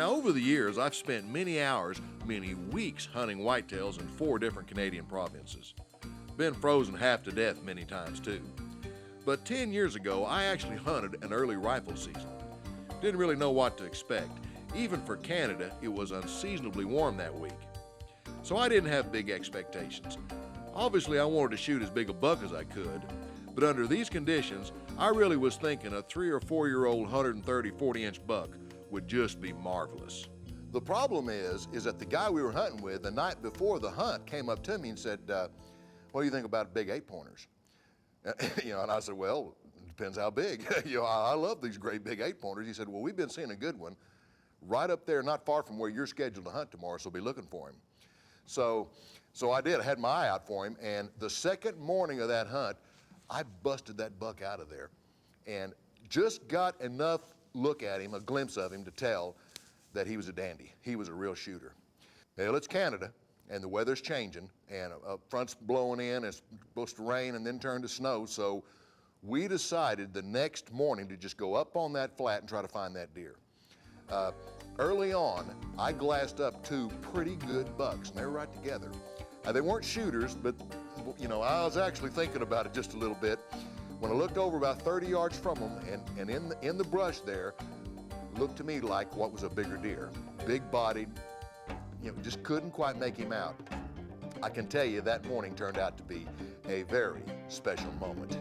Now, over the years, I've spent many hours, many weeks hunting whitetails in 4 different Canadian provinces. Been frozen half to death many times too. But 10 years ago, I actually hunted an early rifle season. Didn't really know what to expect. Even for Canada, it was unseasonably warm that week. So I didn't have big expectations. Obviously, I wanted to shoot as big a buck as I could, but under these conditions, I really was thinking a 3 or 4 year old 130 40-inch buck would just be marvelous. The problem is that the guy we were hunting with the night before the hunt came up to me and said, what do you think about big 8-pointers? And I said, well, it depends how big. I love these great big 8-pointers. He said, well, we've been seeing a good one right up there, not far from where you're scheduled to hunt tomorrow, so be looking for him. So I did. I had my eye out for him, and the second morning of that hunt, I busted that buck out of there and just got enough look at him, a glimpse of him, to tell that he was a dandy. He was a real shooter. Well, it's Canada, and the weather's changing, and a front's blowing in, it's supposed to rain and then turn to snow, so we decided the next morning to just go up on that flat and try to find that deer. Early on, I glassed up 2 pretty good bucks, and they were right together. They weren't shooters, but I was actually thinking about it just a little bit. When I looked over about 30 yards from them, and in the brush there, looked to me like what was a bigger deer. Big-bodied, just couldn't quite make him out. I can tell you that morning turned out to be a very special moment.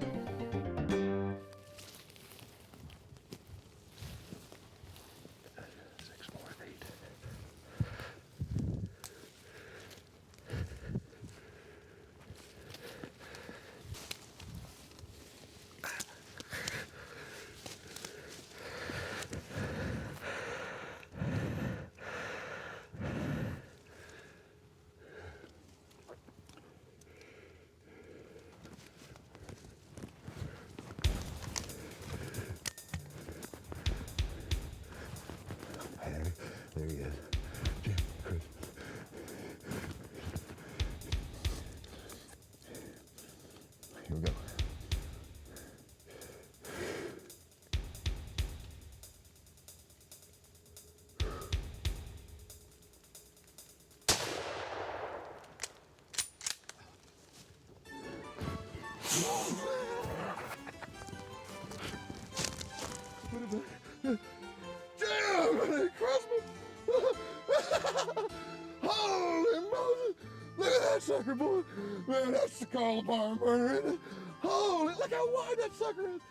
There he is. Jim, Chris. Here we go. Damn, Christmas! Holy Moses! Look at that sucker, boy! Man, that's the Carl Barn burner, isn't it? Holy, look how wide that sucker is!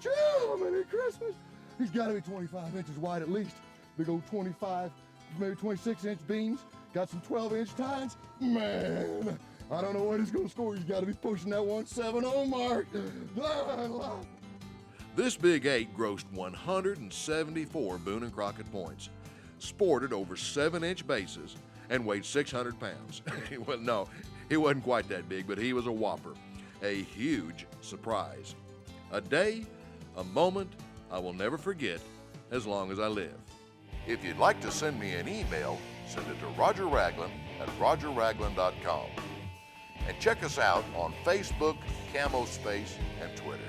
Jiminy Christmas! He's got to be 25 inches wide at least. Big old 25, maybe 26-inch beams. Got some 12-inch tines. Man, I don't know what he's going to score. He's got to be pushing that 170 mark. This big 8 grossed 174 Boone and Crockett points, sported over 7-inch bases, and weighed 600 pounds. Well, no, he wasn't quite that big, but he was a whopper. A huge surprise. A day, a moment I will never forget as long as I live. If you'd like to send me an email, send it to Roger Raglin at rogerraglin.com. And check us out on Facebook, Camo Space, and Twitter.